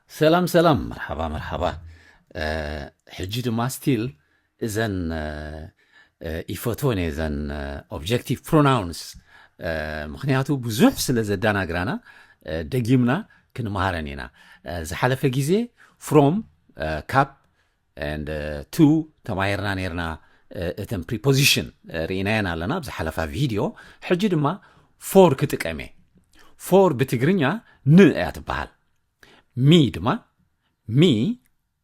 سلام مرحبا حجي دما ستيل إذن إيفوتوني إذن objective pronouns مخنياتو بزوح سلا زدانا قرانا دقيمنا كنمهارنينا زحالة جيزي from cap and to تمايرنا نيرنا اتن preposition رينانا لنا بزحالة فيديو حجي دما for كتكامي for بتقرنيا نقات بحال مي دما مي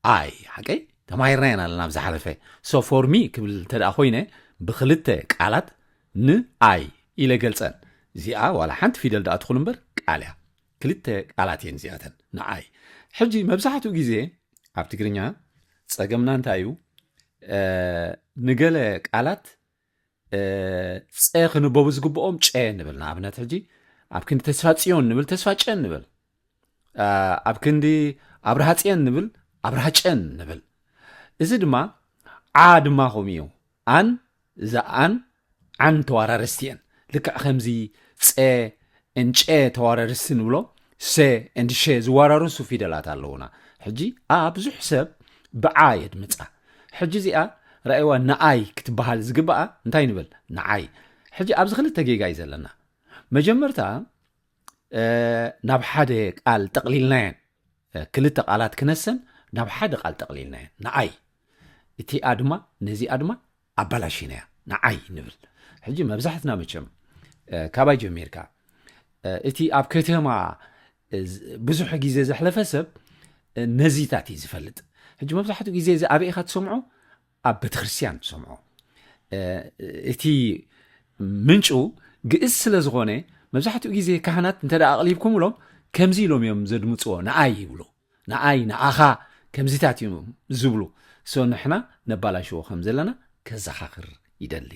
اي حقي تمايرنا لنا بزحالة so for me كبل تدأخوينة بخلطة قالات ن اي إلى قلسان زيا ولا حنت في دل دا أدخل نبر قالها كلتا قالاتين زياتن نعاي حجي مبزحتو جيزي عبتقرنيا تساقمنا انتايو نقل قالات تساق نبوز قبقوم چه نبل نعبنات حجي عبكن تسفاتيون نبل تسفاتيون نبل عبكن دي عبرهاتيون نبل عبرهاتيون نبل إذا ما عاد ما هميو عن عن توارارستين لك خمزي تسا انچه توارارستين بلو سا انشه زوارارسو فيدلات اللونا حجي بزو حساب بعايد متسا حجي زيا رأيوا نعاي كتبهال زقبا انتاي نبل نعاي حجي ابزخلت تقيقا يزلنا مجمرتا ناب حد قال تقليلنين كلت قالات كنسن ناب حد قال تقليلنين نعاي اتي ادما نزي ادما ابلاشينيا نعاي نبل حجي مبزحتنا مچم كاباي جميركا اتي اب كتما بزح غيزه زحلفه سب نزيتاتي زفلط حجي مبزحتو غيزه ز ابي اخا تسمعوا اب بتخريستيان تسمعوا اتي منچو ግእዝ ስለ ዝኾነ መብዛሕትኡ ግዜ ካህናት እንተዳ ኣቕሊብኩም ብሎም ከምዚ ኢሎም እዮም ዘድምፅዎ ንኣይ ይብሉ ንኣይ ንኣኻ ከምዚታት እዮም ዝብሉ ሶ ንሕና ነባላሽዎ ከም ዘለና ከዘኻኽር ይደሊ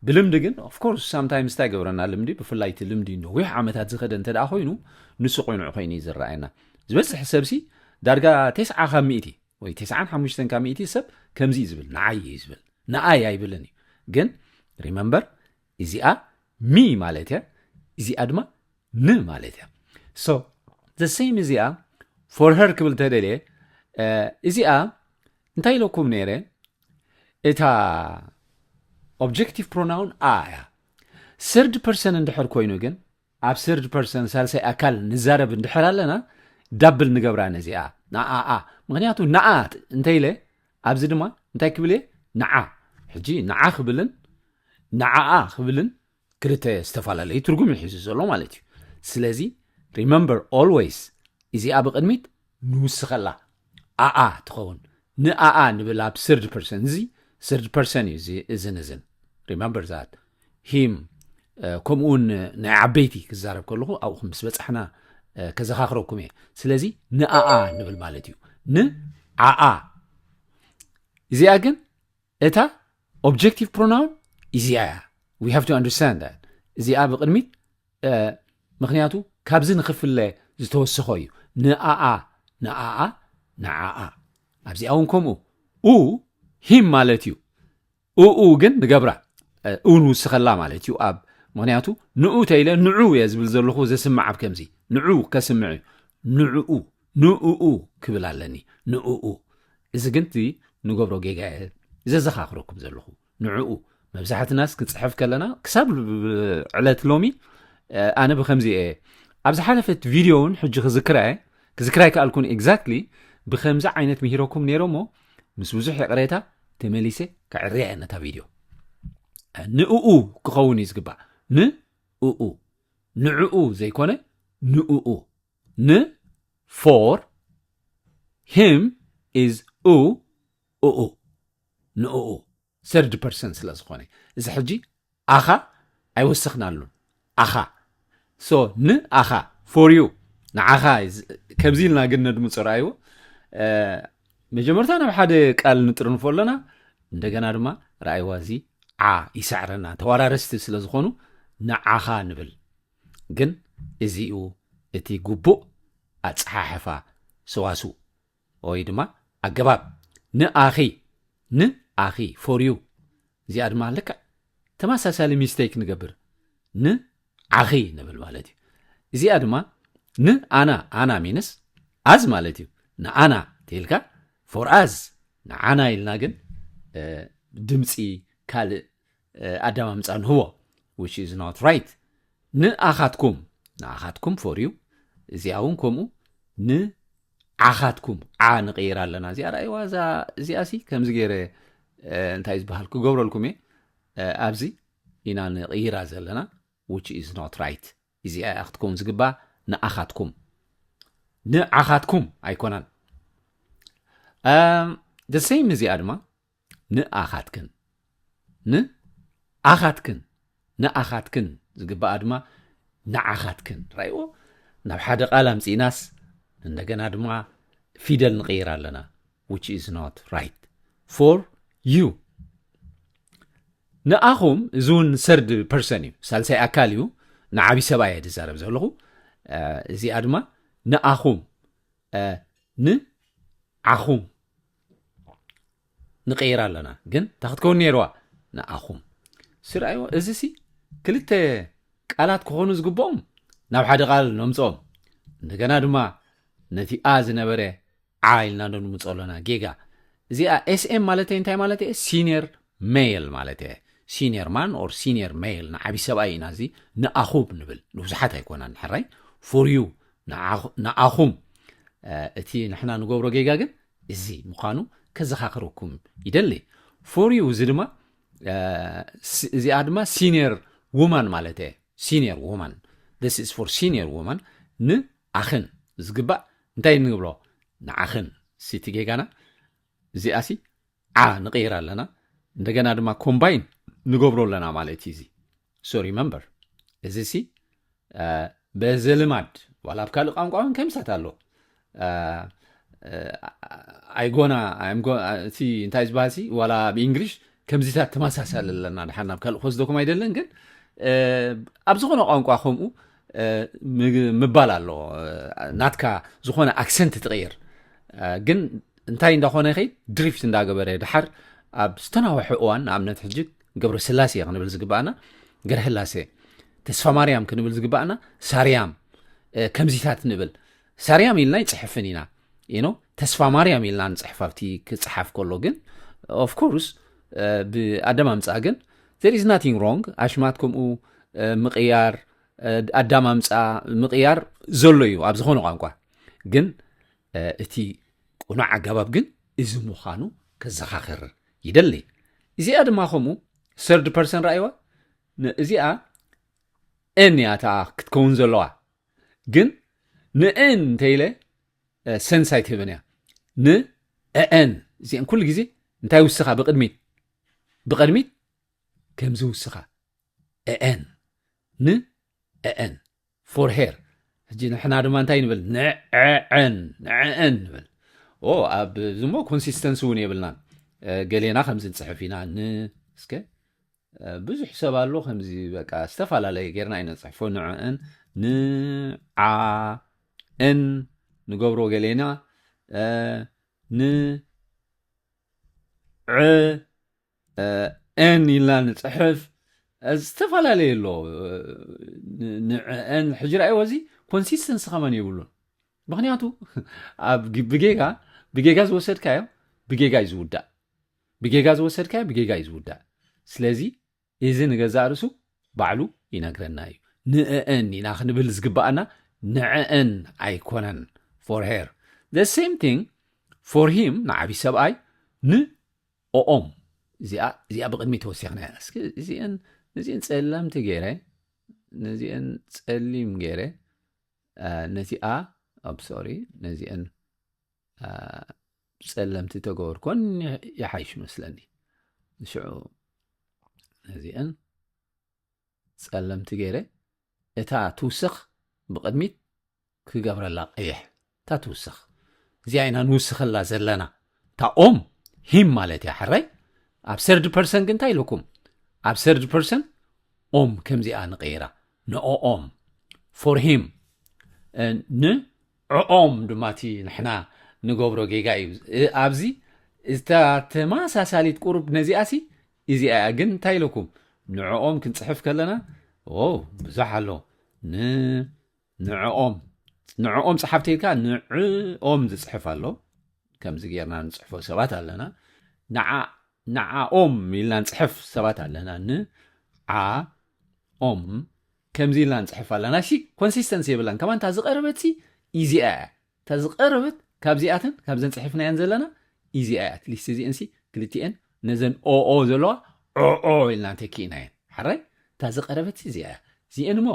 ብልምዲ ግን ኦፍ ኮርስ ሳምታይምስ ታገብረና ልምዲ ብፍላይቲ ልምዲ ነዊሕ ዓመታት ዝኸደ እንተዳ ኮይኑ ንሱ ቆይኑ ኮይኑ ይዝረአየና ዝበፅሕ ሰብሲ ዳርጋ 9 ካብ 100 ወይ 95 ካብ 100 ሰብ ከምዚ ዝብል ንኣይ ይዝብል ንኣይ ኣይብልን ግን ሪመምበር እዚኣ مي مالتها إزي أدما ن مالتها so the same إزي for her كبل تدلي إزي انتاي لكم نيري إتا objective pronoun third person اندحر كوينو جن اب third person سالسي أكل نزارب اندحر لنا دبل نقبران إزي نا مغنياتو نعات انتاي لي أبزي دما انتاي كبلي نعا حجي نعا خبلن نعا خبلن كريت استفعل ترجم الحس زلو مالتي سلازي remember always إذا أبغى قدمت نوسخلا تخون نبلا ب third person زي third person زي إذن remember that him كمون نعبيتي كزارب كله أو خمس بس إحنا كذا خاخركم سلازي نبل مالتيو إذا أجن إتا objective pronoun إذا we have to understand that إذا أبغى قدمت مخنياتو كابزن خفل زتوسخوي نعا أبزي أونكم أو هم مالتيو أو جن نجبرة أو نوسخلا مالتيو أب مخنياتو نعو تيلا نعو يزبل زلخو زي سمع بكمزي نعو كسمعي نعو كبل علني نعو إذا جنتي نجبرو جيجا إذا زخاخركم زلخو نعو مبزحت الناس كتصحف كلنا كسب علات لومي انا بخمزي ابز حلفت فيديون حج كذكراي كالكون اكزاكتلي بخمزه عينت مهيروكم نيرومو مس بزح قريتا تمليسه كعريعنا تا فيديو نؤو كخوني زغبا نؤو زي كونه نؤو for him is نؤو third person سلازخوني إذا حجي أخا أيوسخنا لون أخا so أخا for you نعخا كمزيلنا قلنا دمصر أيوه مجمرتنا بحد قال نطرن فولنا እንደገና ድማ رأي وازي يسعرنا توارارست سلازخونو نعخا نبل ግን እዚኡ እቲ ጉቡእ ኣጽሓሕፋ ሰዋሱ ወይ ድማ ኣገባብ ንኣኺ for you زياد مالك تماسا ميستيك نقبر عخي نبل مالتي زياد ما أنا مينس أز مالتي ንኣና ተልካ for us ንዓና ኢልና ግን ድምፂ ካልእ ኣዳማምፃ ንህቦ which is not right ንኣኻትኩም for you እዚኣ እውን ከምኡ ንዓኻትኩም ንቕይር ኣለና እዚኣ ራእይዋ እዚኣ ሲ ከምዚ ገይረ እንታይ ዝበሃል ክገብረልኩም እየ ኣብዚ ኢና ንቕይራ ዘለና which is not right እዚኣ ክትከውን ዝግባእ ንዓኻትኩም ኣይኮናን the same እዚኣ ድማ ንኣኻትክን ዝግባእ ድማ ንዓኻትክን ራእይዎ ናብ ሓደ ቃል ኣምፂናስ እንደገና ድማ ፊደል ንቕይር ኣለና which is not right for you ንኣኹም እዙን ሰርድ ፐርሰን እዩ ሳልሳይ ኣካል እዩ ንዓቢ ሰብኣይ ዝዛረብ ዘለኹ እዚኣ ድማ ንኣኹም ንዓኹም ንቕይር ኣለና ግን ታኽትከውን ነይርዋ ንኣኹም ስራእይዎ እዚ ሲ ክልተ ቃላት ክኾኑ ዝግብኦም ናብ ሓደ ቃል ነምፅኦም እንደገና ድማ ነቲ ዝነበረ ኢልና ነምፅኦ ኣለና ጌጋ እዚኣ ኤስኤም ማለት እንታይ ማለት እዩ ሲኒየር ሜል ማለት እዩ ሲኒየር ማን ኦር ሲኒየር ሜል ንዓቢ ሰብኣይ ኢና እዚ ንኣኹም ንብል ንብዙሓት ኣይኮናን ሕራይ ፎር ዩ ንኣኹም እቲ ንሕና ንገብሮ ጌጋ ግን እዚ ምዃኑ ከዘኻኽረኩም ይደሊ ፎር ዩ እዚ ድማ እዚኣ ድማ ሲኒየር ውማን ማለት እዩ ሲኒየር ውማን this is for senior woman ንኣኽን ዝግባእ እንታይ ንብሎ ንኣኽን ሲቲ ጌጋና እዚኣ ሲ ንቕይር ኣለና እንደገና ድማ ኮምባይን ንገብሮ ኣለና ማለት እዚ so remember እዚ ሲ በዘልማድ ዋላ ኣብ ካልእ ቋንቋ ከምሳት ኣሎ እቲ እንታይ ዝበሃል ሲ ዋላ ብእንግሊሽ ከምዚታት ተመሳሳሊ ኣለና ድሓና ኣብ ካልእ ክወስደኩም ኣይደለን ግን ኣብ ዝኾነ ቋንቋ ከምኡ ምባል ኣሎ ናትካ ዝኾነ ኣክሰንት ትቕይር ግን እንታይ እንዳኾነ ይኸይድ ድሪፍት እንዳገበረ ድሓር ኣብ ዝተናውሐ እዋን ንኣብነት ሕጂ ገብረ ስላሴ ክንብል ዝግባእና ገረ ህላሴ ተስፋ ማርያም ክንብል ዝግባእና ሳርያም ከምዚታት ንብል ሳርያም ኢልና ይፅሕፍን ኢና ተስፋ ማርያም ኢልና ንፅሕፍ ኣብቲ ክፅሓፍ ከሎ ግን ኦፍ ኮርስ ብኣዳማምፃ ግን there is nothing wrong ኣሽማት ከምኡ ምቕያር ኣዳማምፃ ምቕያር ዘሎ እዩ ኣብ ዝኾነ ቋንቋ ግን እቲ ቁኑዕ ኣገባብ ግን እዚ ምዃኑ ከዘኻኽር ይደሊ እዚኣ ድማ ከምኡ ሰርድ ፐርሰን ራእይዋ እዚኣ እያታ ክትከውን ዘለዋ ግን ንእን እንተኢለ ሰንሳይ ትህብን እያ ንእን እዚአን ኩሉ ግዜ እንታይ ውስኻ ብቕድሚት ከምዚ ውስኻ እን ንእን ፎር ሄር ሕጂ ንሕና ድማ እንታይ ንብል ንዕን ንብል ኣብ ዝሞ ኮንሲስተንሲ እውን የብልናን ገሌና ከምዚ ንፅሕፍ ኢና እስከ ብዙሕ ሰብ ኣሎ ከምዚ በቃ ዝተፈላለየ ጌርና ኢና ንፅሕፎ ንዕን ንዓን ንገብሮ ገሌና ንዕን ኢልና ንፅሕፍ ዝተፈላለየ ኣሎ ንዕን ሕጂ ራእይዎ እዚ ኮንሲስተንሲ ከመን የብሉን ምክንያቱ ኣብ ብጌጋ ዝወሰድካዮ ብጌጋ እዩ ዝውዳእ ብጌጋ ዝወሰድካዮ ብጌጋ እዩ ዝውዳእ ስለዚ እዚ ንገዛእ ርእሱ ባዕሉ ይነግረና እዩ ንእን ኢና ክንብል ዝግባአና ንዕን ኣይኮነን for her the same thing for him ንዓቢ ሰብኣይ ንኦኦም እዚኣ ብቕድሚ ተወሲኽና እስኪ እዚአን ጸላምቲ ገይረ ነዚአን ጸሊም ገይረ ነዚኣ ሶሪ ነዚአን ጸለምቲ ተገበርኮን ይሓይሽ መስለኒ ንሽዑ ነዚአን ጸለምቲ ገይረ እታ ትውስኽ ብቕድሚት ክገብረላ ቀይሕ እታ ትውስኽ እዚኣ ኢና ንውስኸላ ዘለና እታ ኦም ሂም ማለት እያ ሕራይ ኣብ ሰርድ ፐርሰን ግን እንታይ ኢለኩም ኣብ ሰርድ ፐርሰን ኦም ከምዚኣ ንቐይራ ንኦም ፎር ሂም ንዕኦም ድማቲ ንሕና ንገብሮ ጌጋ እዩ ኣብዚ እታ ተመሳሳሊት ቁርብ ነዚኣሲ እዚኣ ግን እንታይ ኢለኩም ንዕኦም ክንፅሕፍ ከለና ብዙሕ ኣሎ ንዕኦም ንዕኦም ጽሓፍተይካ ንዕኦም ዝጽሕፍ ኣሎ ከምዚ ጌርና ንጽሕፎ ሰባት ኣለና ንዓኦም ኢልና ንጽሕፍ ሰባት ኣለና ንዓኦም ከምዚ ኢልና ንጽሕፍ ኣለና ሲ ኮንሲስተንሲ የብላን ከማን እታ ዝቐረበት ሲ ኢዚኣ እታ ዝቐረበት ካብዚኣተን ካብዘን ጽሒፍናየን ዘለና ኢዚኣ ኣትሊስት እዚአን ሲ ክልቲአን ነዘን ኦኦ ዘለዋ ኦኦ ኢልና እንተኪእናየን ሓራይ እታ ዝቐረበት ሲ እዚአን እሞ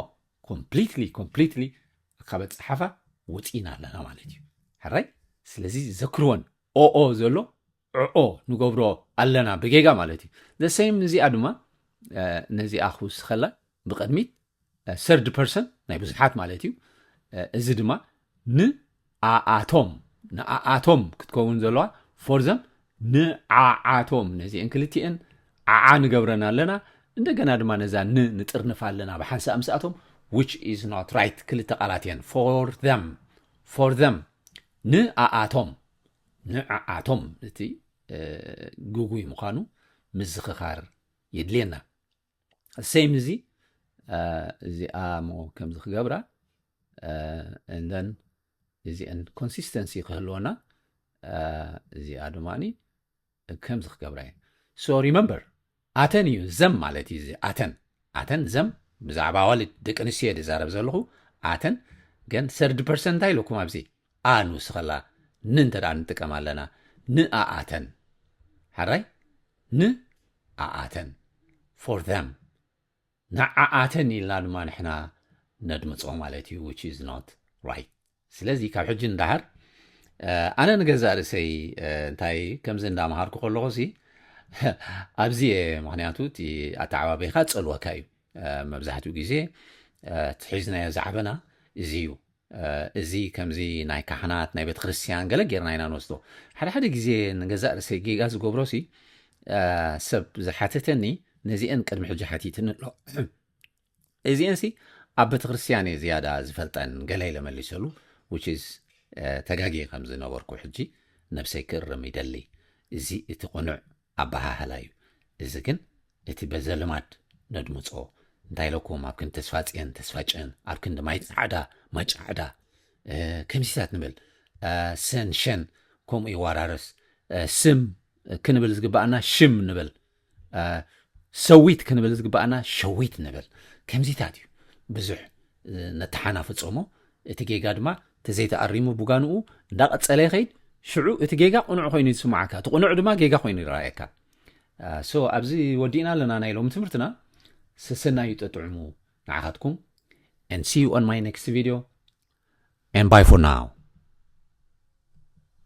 ኮምፕሊትሊ ካብ ጽሓፋ ወፂና ኣለና ማለት እዩ ሓራይ ስለዚ ዘክርዎን ኦኦ ዘሎ ኦኦ ንገብሮ ኣለና ብጌጋ ማለት እዩ the same እዚኣ ድማ ነዚኣ ክውስኸላ ብቐድሚት third person ናይ ብዙሓት ማለት እዩ እዚ ድማ ንኣቶም ክትከውን ዘለዋ for them ንዓዓቶም ነዚአን ክልቲአን ዓዓ ንገብረና ኣለና እንደገና ድማ ነዛ ንጥርንፋ ኣለና ብሓንሳብ ምስኣቶም which is not right ክልተ ቃላት እየን for them ንዓዓቶም እቲ ጉጉይ ምዃኑ ምዝኽኻር የድልየና ሴም እዚ እዚኣ ሞ ከምዚ ክገብራ እንደን እዚአን ኮንሲስተንሲ ክህልወና እዚኣ ድማኒ ከምዚ ክገብራ እየን so remember ኣተን እዩ ዘም ማለት እዩ ኣተን ዘም ብዛዕባ ዋልድ ደቂ ኣንስትዮ ዝዛረብ ዘለኹ ኣተን ግን third person እንታይ ኢለኩም ኣብዚ ንውስኸላ ንእንተዳ ንጥቀም ኣለና ንኣኣተን ሓራይ ንኣኣተን for them ንዓዓተን ኢልና ድማ ንሕና ነድምፆ ማለት እዩ which is not right ስለዚ ካብ ሕጂ እንዳሃር ኣነ ንገዛእ ርእሰይ እንታይ ከምዚ እንዳምሃርኩ ከለኹ ሲ ኣብዚ ምክንያቱ እቲ ኣተዓባበይካ ፀልወካ እዩ መብዛሕትኡ ግዜ ትሒዝናዮ ዛዕበና እዚ እዩ እዚ ከምዚ ናይ ካህናት ናይ ቤተ ክርስቲያን ገለ ጌርና ኢና ንወስዶ ሓደ ግዜ ንገዛእ ርእሰይ ጌጋ ዝገብሮ ሲ ሰብ ዝሓተተኒ ነዚአን ቅድሚ ሕጂ ሓቲትን ኣሎ እዚአን ሲ ኣብ ቤተ ክርስቲያን እየ ዝያዳ ዝፈልጠን ገለ ኢለመሊሰሉ which is ተጋጊ ከም ዝነበርኩ ሕጂ ነብሰይ ክርም ይደሊ እዚ እቲ ቁኑዕ ኣባሃህላ እዩ እዚ ግን እቲ በዘልማድ ነድምፆ እንታይ ለኩም ኣብ ክንዲ ተስፋጭን ኣብ ክንዲ ማይ ጻዕዳ ከምሲታት ንብል ሰንሸን ከምኡ ይወራረስ ስም ክንብል ዝግባአና ሽም ንብል ሰዊት ክንብል ዝግባአና ሸዊት ንብል ከምዚታት እዩ ብዙሕ ነተሓናፍጾሞ እቲ ጌጋ ድማ ተዘይተኣሪሙ ብጋንኡ እንዳቐጸለ ይኸይድ ሽዑ እቲ ጌጋ ቁኑዕ ኮይኑ ይስማዓካ እቲ ቁኑዕ ድማ ጌጋ ኮይኑ ይረኣየካ ሶ ኣብዚ ወዲእና ኣለና ናይ ሎም ትምህርትና ሰሰናዩ ጠጥዕሙ ንዓኻትኩም and see you on my next video and bye for now